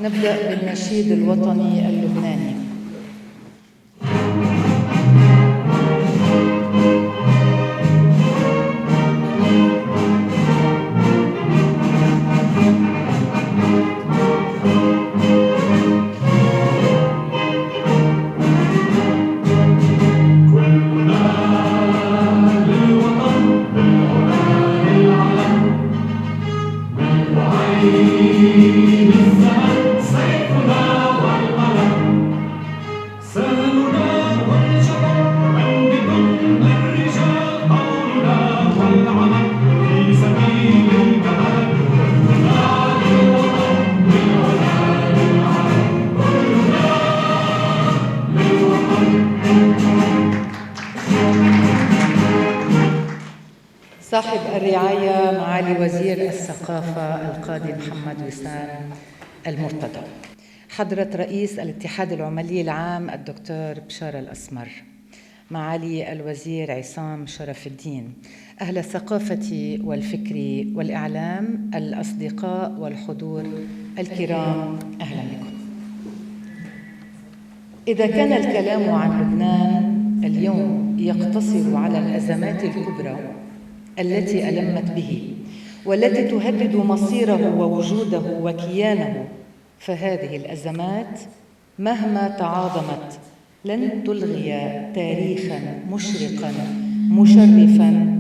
نبدأ بالنشيد الوطني اللبناني. صاحب الرعاية معالي وزير الثقافة القاضي محمد وسام المرتضى، حضرة رئيس الاتحاد العمالي العام الدكتور بشار الأسمر، معالي الوزير عصام شرف الدين، أهل الثقافة والفكر والإعلام، الأصدقاء والحضور الكرام، أهلا بكم. إذا كان الكلام عن لبنان اليوم يقتصر على الأزمات الكبرى التي ألمت به والتي تهدد مصيره ووجوده وكيانه، فهذه الأزمات مهما تعاظمت لن تلغي تاريخاً مشرقاً مشرفاً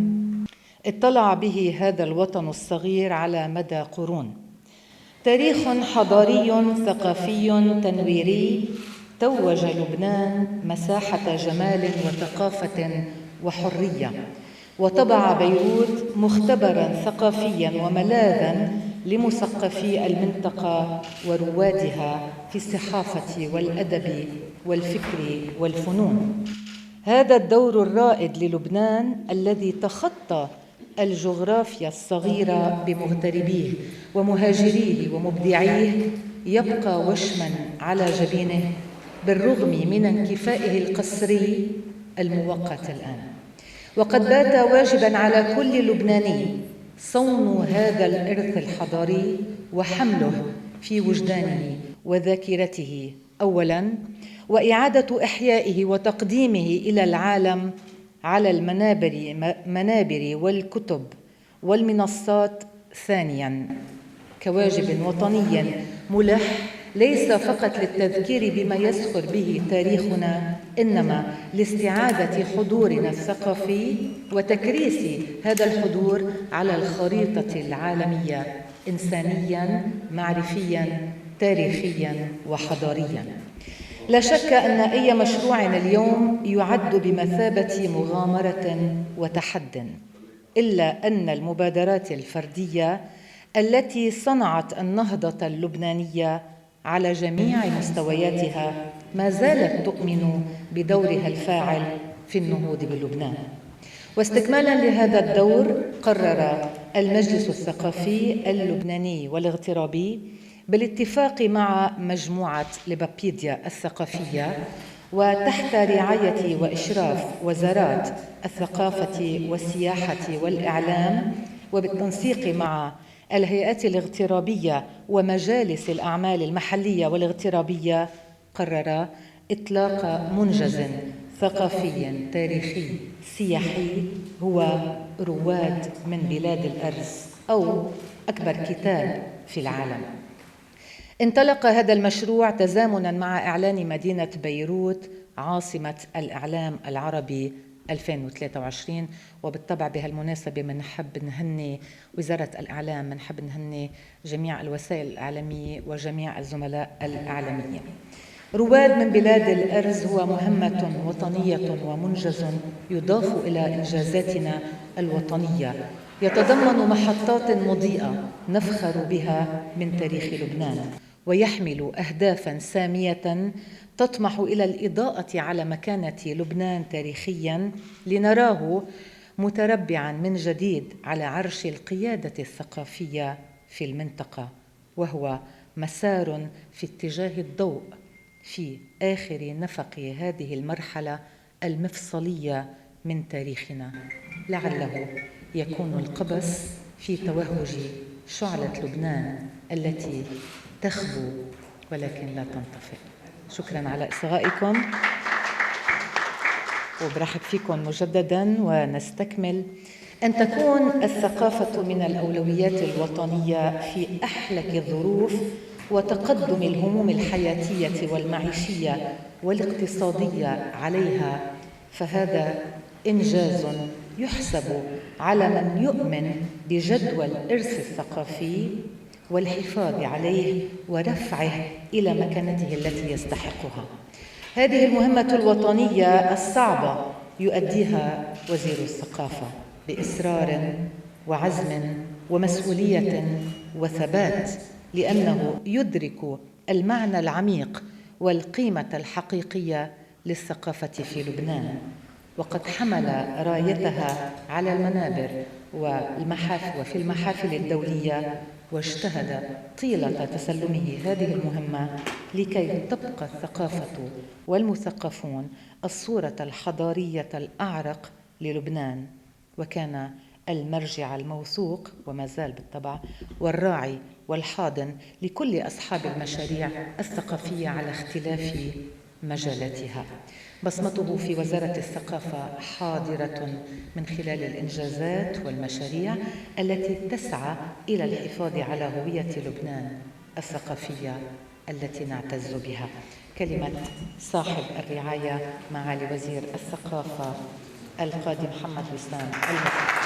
اطلع به هذا الوطن الصغير على مدى قرون. تاريخ حضاري ثقافي تنويري توج لبنان مساحة جمال وثقافة وحرية، وطبع بيروت مختبراً ثقافياً وملاذاً لمثقفي المنطقة وروادها في الصحافة والأدب والفكر والفنون. هذا الدور الرائد للبنان الذي تخطى الجغرافيا الصغيرة بمغتربيه ومهاجريه ومبدعيه يبقى وشماً على جبينه بالرغم من انكفائه القسري المؤقت الآن. وقد بات واجباً على كل لبناني صون هذا الإرث الحضاري وحمله في وجدانه وذاكرته أولاً، وإعادة إحيائه وتقديمه إلى العالم على المنابر والكتب والمنصات ثانياً، كواجب وطني ملح ليس فقط للتذكير بما يزخر به تاريخنا، إنما لاستعادة حضورنا الثقافي وتكريس هذا الحضور على الخريطة العالمية إنسانياً، معرفياً، تاريخياً وحضارياً. لا شك أن أي مشروع اليوم يعد بمثابة مغامرة وتحد، إلا أن المبادرات الفردية التي صنعت النهضة اللبنانية على جميع مستوياتها ما زالت تؤمن بدورها الفاعل في النهوض بلبنان. واستكمالاً لهذا الدور، قرر المجلس الثقافي اللبناني والاغترابي بالاتفاق مع مجموعة ليبابيديا الثقافية وتحت رعاية وإشراف وزارات الثقافة والسياحة والإعلام وبالتنسيق مع الهيئات الاغترابية ومجالس الأعمال المحلية والاغترابية، قرر إطلاق منجز ثقافي تاريخي سياحي هو رواد من بلاد الأرز، أو أكبر كتاب في العالم. انطلق هذا المشروع تزامناً مع إعلان مدينة بيروت عاصمة الإعلام العربي 2023، وبالطبع بهالمناسبة منحب نهني وزارة الإعلام، منحب نهني جميع الوسائل الإعلامية وجميع الزملاء الإعلاميين. رواد من بلاد الأرز هو مهمة وطنية ومنجز يضاف إلى إنجازاتنا الوطنية، يتضمن محطات مضيئة نفخر بها من تاريخ لبنان، ويحمل أهدافاً سامية تطمح إلى الإضاءة على مكانة لبنان تاريخياً لنراه متربعاً من جديد على عرش القيادة الثقافية في المنطقة، وهو مسار في اتجاه الضوء في آخر نفق هذه المرحلة المفصلية من تاريخنا، لعله يكون القبس في توهج شعلة لبنان التي تخبو ولكن لا تنطفئ. شكراً على إصغائكم، وبرحب فيكم مجدداً ونستكمل. أن تكون الثقافة من الأولويات الوطنية في أحلك الظروف وتقدم الهموم الحياتية والمعيشية والاقتصادية عليها، فهذا إنجاز يحسب على من يؤمن بجدوى الإرث الثقافي والحفاظ عليه ورفعه إلى مكانته التي يستحقها. هذه المهمة الوطنية الصعبة يؤديها وزير الثقافة بإصرار وعزم ومسؤولية وثبات، لأنه يدرك المعنى العميق والقيمة الحقيقية للثقافة في لبنان، وقد حمل رايتها على المنابر وفي المحافل الدولية، واجتهد طيلة تسلمه هذه المهمة لكي تبقى الثقافة والمثقفون الصورة الحضارية الأعرق للبنان، وكان المرجع الموثوق وما زال بالطبع والراعي والحاضن لكل أصحاب المشاريع الثقافية على اختلاف مجالاتها. بصمته في وزارة الثقافة حاضرة من خلال الإنجازات والمشاريع التي تسعى إلى الحفاظ على هوية لبنان الثقافية التي نعتز بها. كلمة صاحب الرعاية معالي وزير الثقافة القاضي محمد وسام المصري.